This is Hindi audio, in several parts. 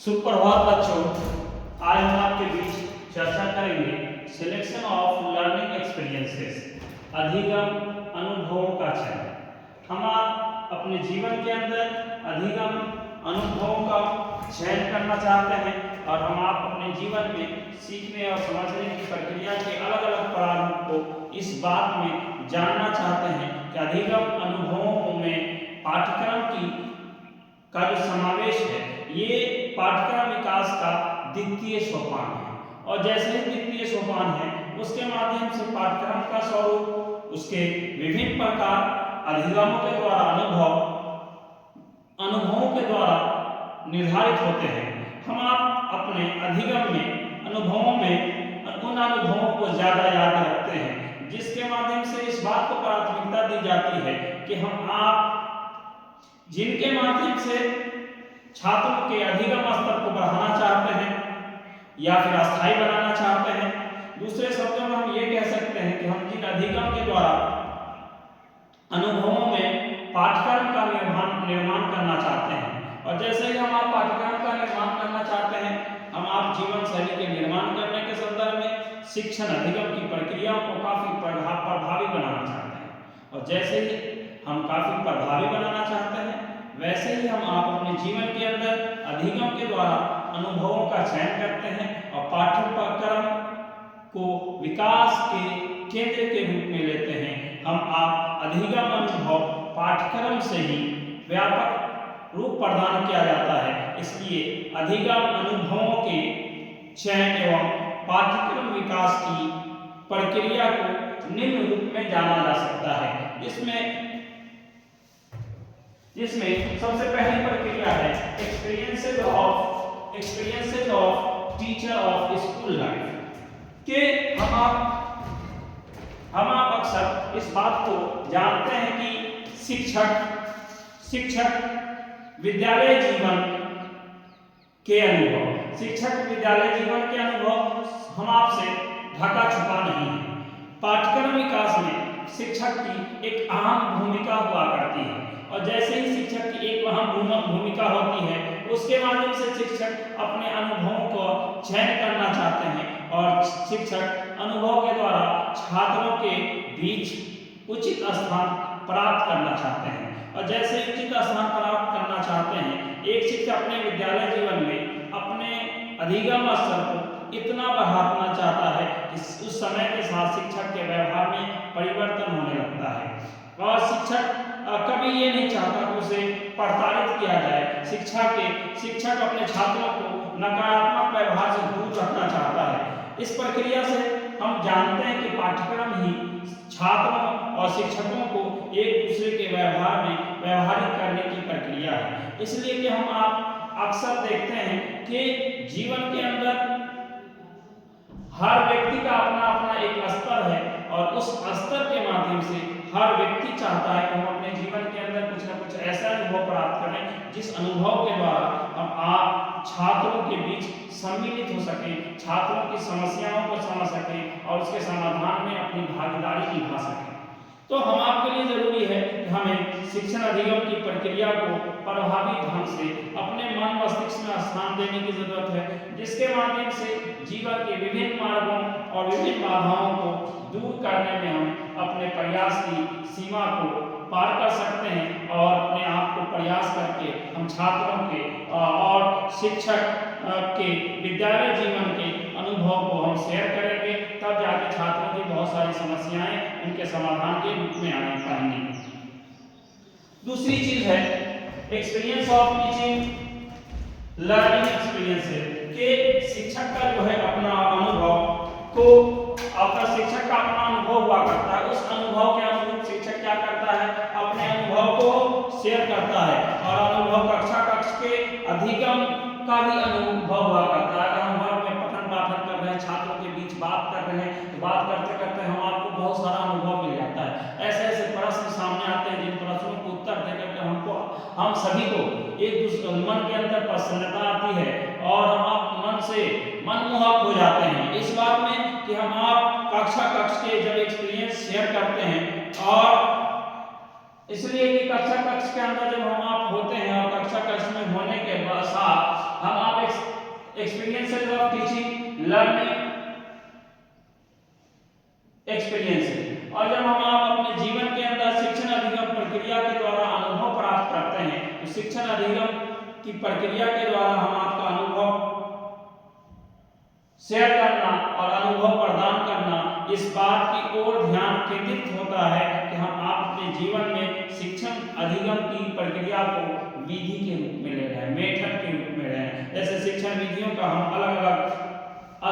सुप्रभात बच्चों, आज हम आपके बीच चर्चा करेंगे सिलेक्शन ऑफ लर्निंग एक्सपीरियंसेस, अधिगम अनुभवों का चयन। हम आप अपने जीवन के अंदर अधिगम अनुभवों का चयन करना चाहते हैं और हम आप अपने जीवन में सीखने और समझने की प्रक्रिया के अलग अलग पड़ावों को इस बात में जानना चाहते हैं कि अधिगम अनुभवों में पाठ्यक्रम का जो समावेश है ये पाठ्यक्रम विकास का द्वितीय सोपान है। और जैसे ही द्वितीय सोपान है उसके माध्यम से पाठ्यक्रम का स्वरूप, उसके विभिन्न प्रकार अधिगमों के द्वारा अनुभवों के द्वारा निर्धारित होते हैं। हम आप अपने अधिगम में अनुभवों में उन अनुभवों को ज्यादा याद रखते हैं जिसके माध्यम से इस बात को प्राथमिकता दी जाती है कि हम आप जिनके माध्यम से छात्रों के अधिगम स्तर को बढ़ाना चाहते हैं या फिर अस्थायी बनाना चाहते हैं। दूसरे शब्दों में हम ये कह सकते हैं कि हम जिन अधिगम के द्वारा अनुभवों में पाठ्यक्रम का निर्माण करना चाहते हैं, और जैसे ही हम आप पाठ्यक्रम का निर्माण करना चाहते हैं हम आप जीवन शैली के निर्माण करने के संदर्भ में शिक्षण अधिगम की प्रक्रियाओं को काफी प्रभावी बनाना चाहते हैं। और जैसे ही हम काफी प्रभावी बनाना चाहते हैं वैसे ही हम आप अपने जीवन के अंदर अधिगम के द्वारा अनुभवों का चयन करते हैं और पाठ्यक्रम को विकास के केंद्र के रूप में लेते हैं। हम आप अधिगम अनुभव पाठ्यक्रम से ही व्यापक रूप प्रदान किया जाता है, इसलिए अधिगम अनुभवों के चयन एवं पाठ्यक्रम विकास की प्रक्रिया को निम्न रूप में जाना जा सकता है, जिसमें सबसे पहली प्रक्रिया है experiences of teacher of school life के हम आप अक्सर इस बात को जानते हैं कि शिक्षक विद्यालय जीवन के अनुभव हम आपसे ढका छुपा नहीं है। पाठ्यक्रम विकास में शिक्षक की एक अहम भूमिका हुआ करती है, और जैसे ही शिक्षक की एक अहम भूमिका होती है उसके माध्यम से शिक्षक अपने अनुभवों को चयन करना चाहते हैं और शिक्षक अनुभव के द्वारा छात्रों के बीच उचित स्थान प्राप्त करना चाहते हैं। और जैसे उचित स्थान प्राप्त करना चाहते हैं, एक शिक्षक अपने विद्यालय जीवन में अपने अधिगम स्तर को इतना बढ़ाना चाहता है कि उस समय के साथ शिक्षक के व्यवहार में परिवर्तन होने लगता है और शिक्षक कभी ये नहीं चाहता कि उसे प्रताड़ित किया जाए। शिक्षक अपने छात्रों को नकारात्मक व्यवहार से दूर रखना चाहता है। इस प्रक्रिया से हम जानते हैं कि पाठ्यक्रम ही छात्रों और शिक्षकों को एक दूसरे के व्यवहार में व्यवहारिक करने की प्रक्रिया है। इसलिए कि हम आप अक्सर देखते हैं कि जीवन के अंदर हर व्यक्ति का अपना अपना एक स्तर है और उस स्तर के माध्यम से हर व्यक्ति चाहता है कि हम अपने जीवन के अंदर कुछ न कुछ ऐसा अनुभव प्राप्त करें जिस अनुभव के द्वारा हम आप छात्रों के बीच सम्मिलित हो सके, छात्रों की समस्याओं को समझ सके और उसके समाधान में अपनी भागीदारी निभा सके। तो हम आपके लिए जरूरी है कि हमें शिक्षण अधिगम की प्रक्रिया को प्रभावी ढंग से अपने मन मस्तिष्क में स्थान देने की जरूरत है, जिसके माध्यम से जीवन के विभिन्न मार्गों और विभिन्न बाधाओं को दूर करने में हम अपने प्रयास की सीमा को पार कर सकते हैं और अपने आप को प्रयास करके हम छात्रों के और शिक्षक के विद्यालय जीवन के अनुभव को हम शेयर करेंगे, तब जाके छात्रों की बहुत सारी समस्याएं उनके समाधान के रूप में आने पाएंगी। दूसरी चीज है experience of teaching learning experience के शिक्षक का जो है अपना अनुभव को शिक्षक का अपना अनुभव हुआ करता है। उस अनुभव के अनुरूप शिक्षक क्या करता है, अपने अनुभव को शेयर करता है और अनुभव कक्ष के अधिगम का भी अनुभव हुआ करता है। हम वर्ग में पठन पाठन कर रहे हैं, छात्रों के बीच बात कर रहे हैं, तो बात करते करते हम आपको बहुत सारा अनुभव मिल जाता है। ऐसे ऐसे प्रश्न सामने आते हैं जिन प्रश्नों को उत्तर देकर के हम सभी को एक दूसरे मन के अंदर प्रसन्नता आती है और हम आप मन से मनमोहक हो जाते हैं इस बात में कि हम आप कक्ष के जब एक्सपीरियंस शेयर करते हैं। और इसलिए कि कक्ष के अंदर जब हम आप होते हैं और कक्ष में होने के बाद हम आप experiences of teaching learning experiences. और जब हम आप अपने जीवन के अंदर शिक्षण अधिगम प्रक्रिया के द्वारा अनुभव प्राप्त करते हैं तो शिक्षण अधिगम की प्रक्रिया के द्वारा हम आपका अनुभव शेयर करना और अनुभव प्रदान करना इस बात की ओर ध्यान केंद्रित होता है कि हम आप अपने जीवन में शिक्षण अधिगम की प्रक्रिया को विधि के रूप में ले रहे हैं, मेथड के रूप में ले रहे हैं। जैसे शिक्षण विधियों का हम अलग अलग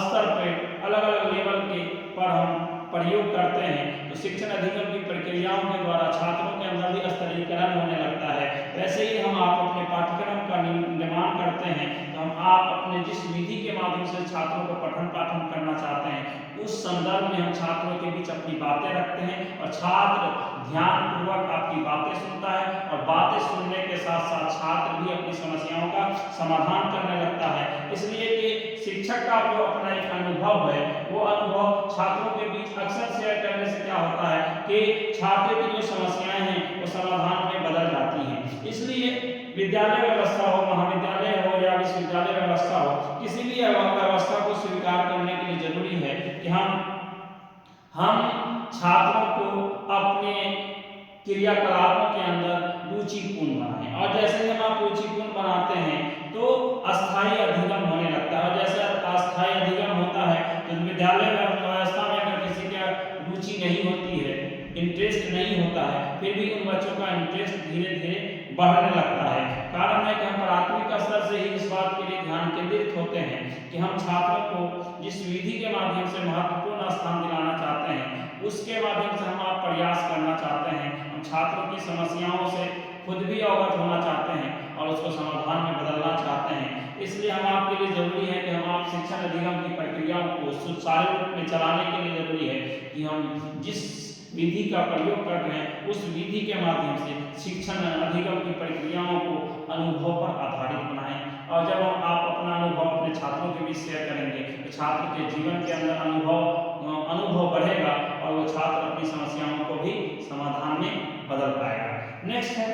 स्तर पे अलग अलग लेवल के पर हम प्रयोग करते हैं तो शिक्षण अधिगम की प्रक्रियाओं के द्वारा छात्रों के अंदर भी स्तरीकरण होने लगता है। वैसे ही हम आप अपने पाठ्यक्रम का निर्माण करते हैं तो हम आप अपने जिस विधि के माध्यम से छात्रों को पठन पाठन करना चाहते हैं उस संदर्भ में हम छात्रों के बीच अपनी बातें रखते हैं और छात्र ध्यान पूर्वक आपकी बातें सुनता है और बातें सुनने के साथ साथ छात्र भी अपनी समस्याओं का समाधान करने लगता है। इसलिए कि शिक्षक का जो अपना एक अनुभव है वो अनुभव छात्रों के बीच अक्सर शेयर करने से क्या होता है कि छात्र की जो समस्याएं हैं वो समाधान में बदल जाती हैं। इसलिए विद्यालय व्यवस्था हो, महाविद्यालय हो या विश्वविद्यालय व्यवस्था हो, किसी भी व्यवस्था को स्वीकार करने के लिए जरूरी है कि हम छात्रों को अपने क्रियाकलापों के अंदर रुचिपूर्ण बनाएं और जैसे ही हम आप रुचिपूर्ण बनाते हैं तो अस्थायी अधिगम होने लगता है। और जैसे अस्थायी अधिगम होता है तो विद्यालय व्यवस्था में अगर किसी का रुचि नहीं होती है, इंटरेस्ट नहीं होता है, फिर भी उन बच्चों का इंटरेस्ट धीरे धीरे बढ़ने लगता है। कारण है कि हम प्राथमिक स्तर से ही इस बात के लिए ध्यान केंद्रित होते हैं कि हम छात्रों को जिस विधि के माध्यम से महत्वपूर्ण स्थान दिलाना चाहते हैं उसके माध्यम से हम आप प्रयास करना चाहते हैं। हम छात्रों की समस्याओं से खुद भी अवगत होना चाहते हैं और उसको समाधान में बदलना चाहते हैं। इसलिए हम आपके लिए जरूरी है कि हम आप शिक्षण अधिगम की प्रक्रियाओं को सुचारू रूप में चलाने के लिए जरूरी है कि हम जिस विधि का प्रयोग कर रहे हैं उस विधि के माध्यम से शिक्षण अधिगम की प्रक्रियाओं को अनुभव पर आधारित बनाएं। और जब हम आप अपना अनुभव अपने छात्रों के बीच शेयर करेंगे तो छात्र के जीवन के अंदर अनुभव बढ़ेगा और वो छात्र अपनी समस्याओं को भी समाधान में बदल पाएगा। नेक्स्ट है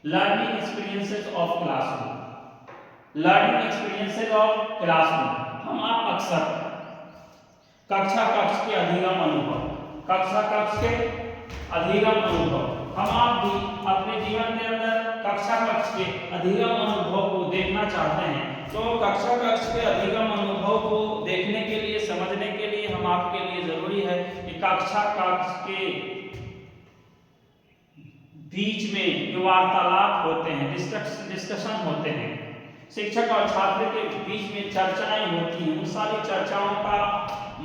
learning experiences of classroom. Learning experiences of classroom हम आप अक्सर कक्षा के अधिगम अनुभव हम आप भी अपने जीवन के अंदर कक्षा के अधिगम अनुभव को देखना चाहते हैं। तो कक्षा के अधिगम अनुभव को देखने के लिए समझने के लिए हम आपके लिए जरूरी है कि कक्षा के बीच में जो वार्तालाप होते हैं, डिस्कशन होते हैं, शिक्षक और छात्र के बीच में चर्चाएं होती हैं, उन सारी चर्चाओं का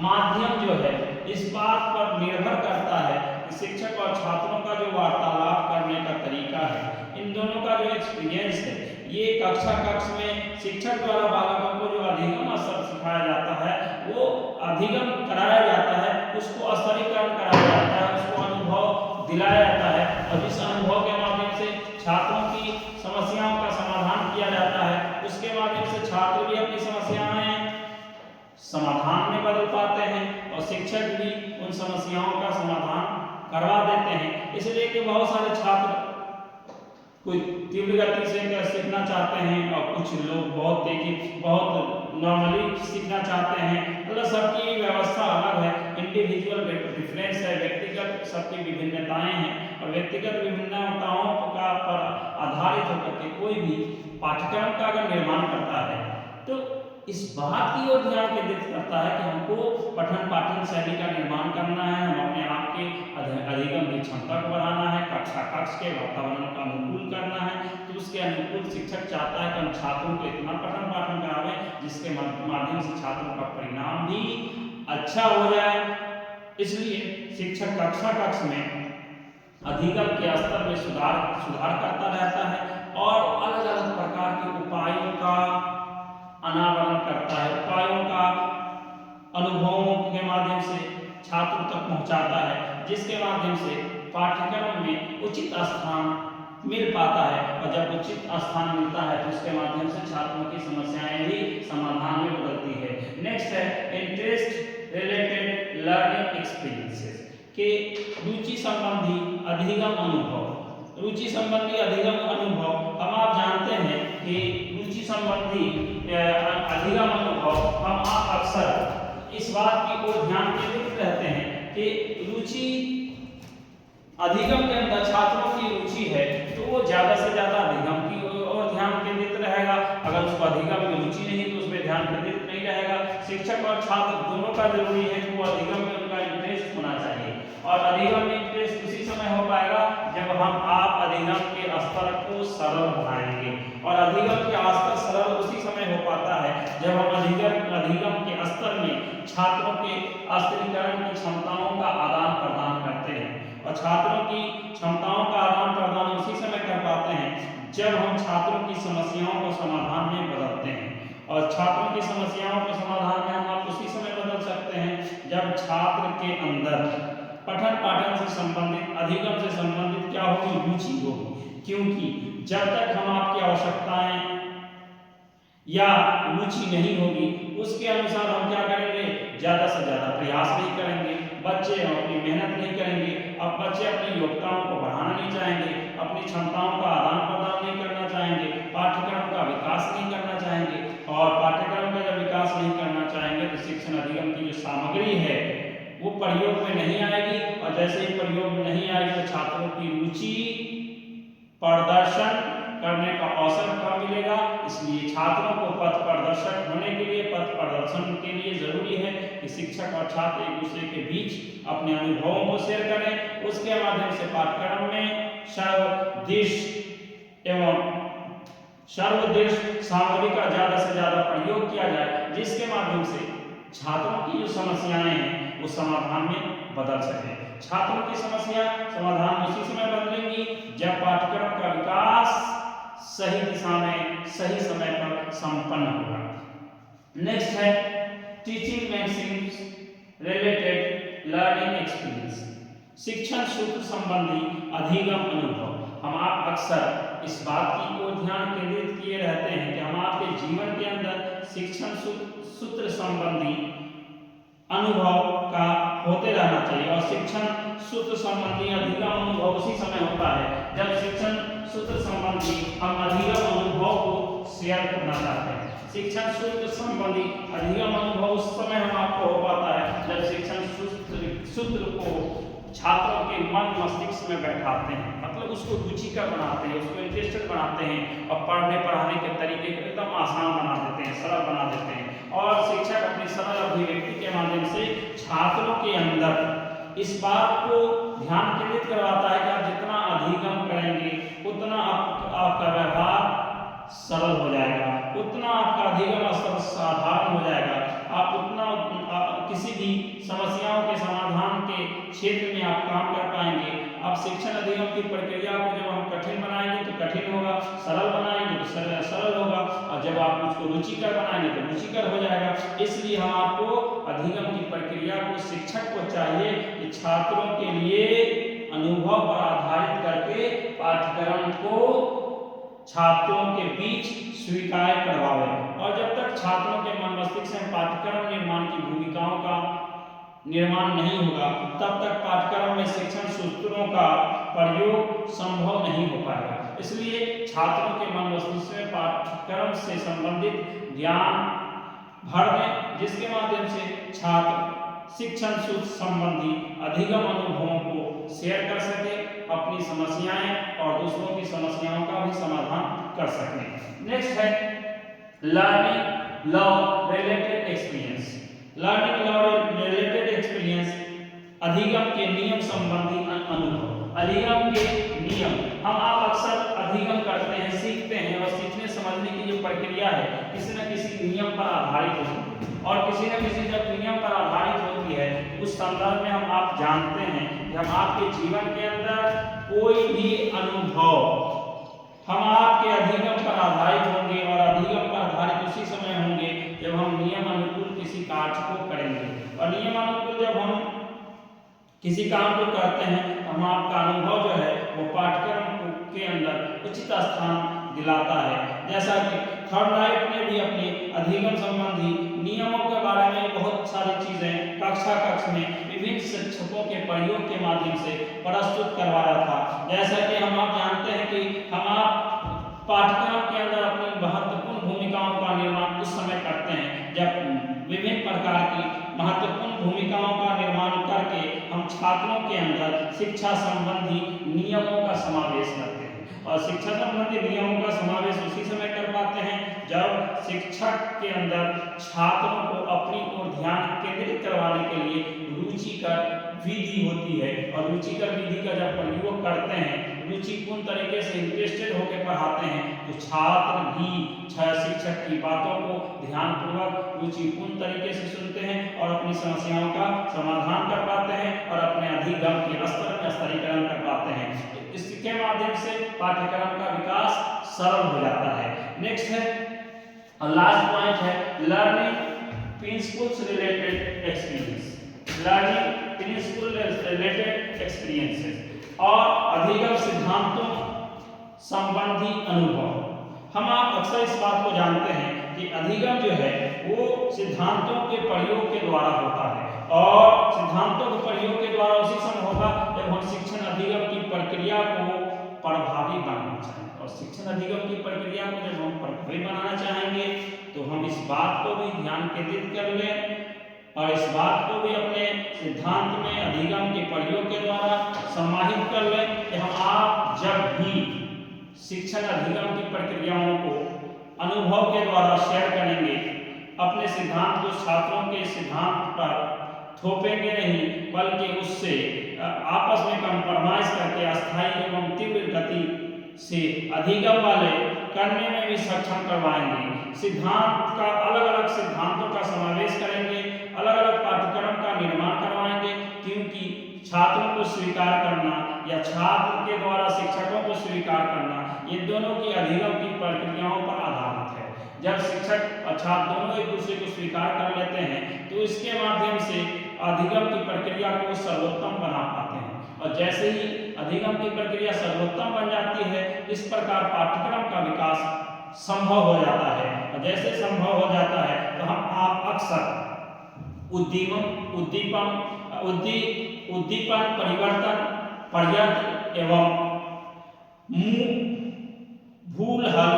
माध्यम जो है इस बात पर निर्भर करता है कि शिक्षक और छात्रों का जो वार्तालाप करने का तरीका है, इन दोनों का जो एक्सपीरियंस है, ये कक्ष में शिक्षक द्वारा बालकों को जो अधिगम स्तर सिखाया जाता है वो अधिगम कराया जाता है, उसको स्तरीकरण कराया जाता है, उसको अनुभव दिलाया जाता है और जिस अनुभव के माध्यम से छात्रों की समस्याओं का समाधान किया जाता है उसके माध्यम से छात्र भी अपनी समस्याएं समाधान में बदल पाते हैं और शिक्षक भी उन समस्याओं का समाधान करवा देते हैं। इसलिए कि बहुत सारे छात्र कोई तीव्र गति से सीखना चाहते हैं और कुछ लोग बहुत नॉर्मली सीखना चाहते हैं। मतलब सबकी व्यवस्था अलग है, इंडिविजुअल डिफरेंस है, व्यक्तिगत सबकी विभिन्नताएं हैं और व्यक्तिगत विभिन्नताओं का पर आधारित होकर के कोई भी पाठ्यक्रम का अगर निर्माण करता है तो इस बात की ओर ध्यान केंद्रित करता है कि हमको पठन पाठन शैली का निर्माण करना है, हम अपने आप के अधिगम की क्षमता को बढ़ाना है, कक्षा के वातावरण का अनुकूल करना है। तो उसके अनुकूल शिक्षक चाहता है कि हम छात्रों को इतना पठन पाठन करावें जिसके माध्यम से छात्रों का परिणाम भी अच्छा हो जाए। इसलिए शिक्षक कक्ष में अधिगम के स्तर में सुधार करता रहता है और अलग अलग प्रकार के उपायों का अनावरण करता है, उपायों का अनुभवों के माध्यम से छात्रों तक पहुंचाता है, जिसके माध्यम से पाठ्यक्रम में उचित स्थान मिल पाता है और जब उचित स्थान मिलता है तो उसके माध्यम से छात्रों की समस्याएं भी समाधान में बदलती है। नेक्स्ट है इंटरेस्ट रिलेटेड लर्निंग एक्सपीरियंसेस के रुचि संबंधी अधिगम अनुभव। रुचि संबंधी अधिगम अनुभव हम आप जानते हैं कि रुचि संबंधी अधिगम अनुभव हम आप अक्सर इस बात की ओर ध्यान केंद्रित रहते हैं कि रुचि अधिगम के अंदर छात्रों की रुचि है तो वो ज्यादा से ज्यादा अधिगम की ओर ध्यान केंद्रित रहेगा। अगर उसको अधिगम में रुचि नहीं तो उसमें ध्यान केंद्रित नहीं रहेगा। शिक्षक और छात्र दोनों का जरूरी है कि वो अधिगम में उनका इंटरेस्ट होना चाहिए और अधिगम में इंटरेस्ट उसी समय हो पाएगा जब हम आप अधिगम के स्तर को सरल बनाएंगे और अधिगम के स्तर सरल उसी समय हो पाता है जब हम अधिगम के स्तर में छात्रों के स्थिरीकरण की क्षमताओं का आदान प्रदान करते हैं और छात्रों की क्षमताओं का आदान प्रदान उसी समय कर पाते हैं जब हम छात्रों की समस्याओं को समाधान में बदलते हैं और छात्रों की समस्याओं को समाधान में हम आप उसी समय बदल सकते हैं जब छात्र के अंदर पठन पाठन से संबंधित अधिगम से संबंधित क्या होगी, रुचि होगी। क्योंकि जब तक हम आपकी आवश्यकताएं या रुचि नहीं होगी उसके अनुसार हम क्या करेंगे, ज्यादा से ज्यादा प्रयास नहीं करेंगे, बच्चे अपनी मेहनत नहीं करेंगे। अब बच्चे अपनी योग्यताओं को बढ़ाना नहीं चाहेंगे, अपनी क्षमताओं का आदान प्रदान नहीं करना चाहेंगे, पाठ्यक्रम का विकास नहीं करना चाहेंगे और पाठ्यक्रम का जब विकास नहीं करना चाहेंगे तो शिक्षण अधिगम की जो सामग्री है वो प्रयोग में नहीं आएगी और जैसे ही प्रयोग में नहीं आएगी तो छात्रों की रुचि प्रदर्शन करने का अवसर कम मिलेगा। इसलिए छात्रों को पथ प्रदर्शक होने के लिए, पथ प्रदर्शन के लिए जरूरी है कि शिक्षक और छात्र एक दूसरे के बीच अपने अनुभवों को शेयर करें। उसके माध्यम से पाठ्यक्रम में सर्वदृष्ट सामग्री का ज्यादा से ज्यादा प्रयोग किया जाए जिसके माध्यम से छात्रों की जो समस्याएं हैं वो समाधान में बदल सके। छात्रों की समस्या समाधान उसी समय बदलेंगी जब पाठ्यक्रम का विकास सही दिशा में सही समय पर संपन्न होगा। नेक्स्ट है teaching Maxim's related learning experience, शिक्षण सूत्र संबंधी अधिगम अनुभव। हम आप अक्सर इस बात की ओर ध्यान केंद्रित किए रहते हैं कि हम आपके जीवन के अंदर शिक्षण सूत्र संबंधी अनुभव का होते रहना चाहिए और शिक्षण सूत्र संबंधी अधिगम अनुभव उसी समय होता है जब शिक्षण सूत्र संबंधी हम अधिगम अनुभव को शेयर करना चाहते हैं। शिक्षण सूत्र संबंधी अधिगम अनुभव उस समय हम आपको हो पाता है जब शिक्षण सूत्र को छात्रों के मन मस्तिष्क में बैठाते हैं, मतलब उसको रुचिकर बनाते हैं, उसको इंटरेस्टेड बनाते हैं और पढ़ने पढ़ाने के तरीके को एकदम आसान बना देते हैं, सरल बना देते हैं और शिक्षक अपनी सरल अभिव्यक्ति के माध्यम से छात्रों के अंदर इस बात को ध्यान केंद्रित करवाता है कि आप जितना अधिगम करेंगे उतना आपका व्यवहार सरल हो जाएगा, उतना आपका अधिगम स्तर साधारण हो जाएगा, आप उतना किसी भी समस्याओं के समाधान के क्षेत्र में आप काम कर पाएंगे। आप शिक्षण अधिगम की प्रक्रिया को जब हम कठिन बनाएंगे तो कठिन होगा, सरल बनाएंगे तो सरल होगा और जब आप उसको रुचिकर बनाएंगे तो रुचिकर हो जाएगा। इसलिए हम आपको अधिगम की प्रक्रिया को शिक्षक को चाहिए कि छात्रों के लिए अनुभव पर आधारित करके पाठ्यक्रम को छात्रों के बीच स्वीकार करवावे और जब तक छात्रों के मन मस्तिष्क में पाठ्यक्रम निर्माण की भूमिकाओं का निर्माण नहीं होगा तब तक पाठ्यक्रम में शिक्षण सूत्रों का प्रयोग संभव नहीं हो पाएगा। इसलिए छात्रों के मन मस्तिष्क में पाठ्यक्रम से संबंधित ज्ञान भर दें जिसके माध्यम से छात्र शिक्षण सूत्र संबंधी अधिगम अनुभवों को शेयर कर सके, अपनी समस्याएं और दूसरों की समस्याओं का भी समाधान कर सकें। नेक्स्ट है learning law related experience, learning law related experience अधिगम के नियम संबंधी अनुभव। अधिगम के नियम हम आप अक्सर अधिगम करते हैं, सीखते हैं और सीखने समझने की जो प्रक्रिया है किसी न किसी नियम पर आधारित होती है और किसी न किसी जब नियम पर आधारित होती है उस संदर्भ में हम आप जानते हैं कि हम आपके जीवन के अंदर कोई भी अनुभव हम आपके अधिगम पर आधारित होंगे और अधिगम पर आधारित उसी समय होंगे जब हम नियम अनुकूल किसी कार्य को करेंगे और नियम अनुकूल जब हम किसी काम को करते हैं हम आपका अनुभव जो है वो पाठ्यक्रम के अंदर उचित स्थान दिलाता है। जैसा कि थॉर्नडाइक ने भी अपने अधिगम संबंधी नियमों के बारे में बहुत सारी चीजें कक्ष में विभिन्न शिक्षकों के प्रयोग के माध्यम से प्रस्तुत करवाया था। जैसा कि हम आप जानते हैं कि हम आप पाठ्यक्रम के अंदर अपनी महत्वपूर्ण भूमिकाओं का निर्माण उस समय करते हैं जब विभिन्न प्रकार की महत्वपूर्ण भूमिकाओं का निर्माण करके हम छात्रों के अंदर शिक्षा संबंधी नियमों का समावेश करते हैं। और शिक्षा संबंधी नियमों का समावेश उसी समय कर पाते हैं जब शिक्षक के अंदर छात्रों को अपनी ओर ध्यान केंद्रित करवाने के लिए रुचिकर विधि होती है। और रुचिकर विधि का जब प्रयोग करते हैं, रुचिपूर्ण तरीके से इंटरेस्टेड होकर पढ़ाते हैं, तो छात्र भी शिक्षक की बातों को ध्यानपूर्वक रुचिपूर्ण तरीके से सुनते हैं और अपनी समस्याओं का समाधान कर पाते हैं और अपने अधिगम के स्तर में स्तरीकरण कर पाते हैं। तो इसके माध्यम से पाठ्यक्रम का विकास सरल हो जाता है। नेक्स्ट है लास्ट पॉइंट है learning principles related experience. Learning principle related experiences और अधिगम सिद्धांतों संबंधी अनुभव। हम आप अक्सर इस बात को जानते हैं कि अधिगम जो है वो सिद्धांतों के प्रयोग के द्वारा होता है और सिद्धांतों के प्रयोग के द्वारा उसी समय होगा जब हम शिक्षण अधिगम की प्रक्रिया को प्रभावी बनाना चाहेंगे। और शिक्षण अधिगम की प्रक्रिया को जब हम प्रभावी बनाना चाहेंगे तो हम इस बात को भी ध्यान केंद्रित कर लें और इस बात को भी अपने सिद्धांत में अधिगम के प्रयोग के द्वारा समाहित कर लें कि हम आप जब भी शिक्षण अधिगम की प्रक्रियाओं को अनुभव के द्वारा शेयर करेंगे, अपने सिद्धांत को छात्रों के सिद्धांत पर थोपेंगे नहीं बल्कि उससे आपस में कंप्रोमाइज करके अस्थायी एवं तीव्र गति से अधिगम वाले करने में भी सक्षम करवाएंगे। सिद्धांत का अलग अलग सिद्धांतों का समावेश करेंगे, अलग अलग पाठ्यक्रम का निर्माण करवाएंगे, क्योंकि छात्रों को स्वीकार करना या छात्र के द्वारा शिक्षकों को स्वीकार करना ये दोनों की अधिगम की प्रक्रियाओं पर आधारित है। जब शिक्षक और छात्र दोनों एक दूसरे को स्वीकार कर लेते हैं तो इसके माध्यम से अधिगम की प्रक्रिया को सर्वोत्तम बना पाते हैं। और जैसे ही अधिगम की प्रक्रिया सर्वोत्तम बन जाती है इस प्रकार पाठ्यक्रम का विकास संभव हो जाता है। और जैसे संभव हो जाता है तो हम आप अक्सर उद्दीपन परिवर्तन पर्यंत एवं भूल हल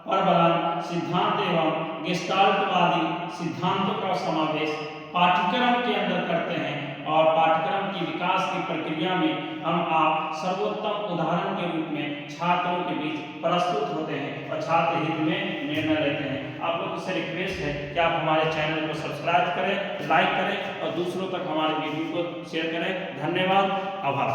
प्रबलन सिद्धांत एवं गेस्टाल्टवादी सिद्धांतों का समावेश पाठ्यक्रम के अंदर करते हैं और पाठ्यक्रम की विकास की प्रक्रिया में हम आप सर्वोत्तम उदाहरण के रूप में छात्रों के बीच प्रस्तुत होते हैं और छात्र हित में निर्णय लेते हैं। आप लोगों से रिक्वेस्ट है कि आप हमारे चैनल को सब्सक्राइब करें, लाइक करें और दूसरों तक हमारे वीडियो को शेयर करें। धन्यवाद, आभार।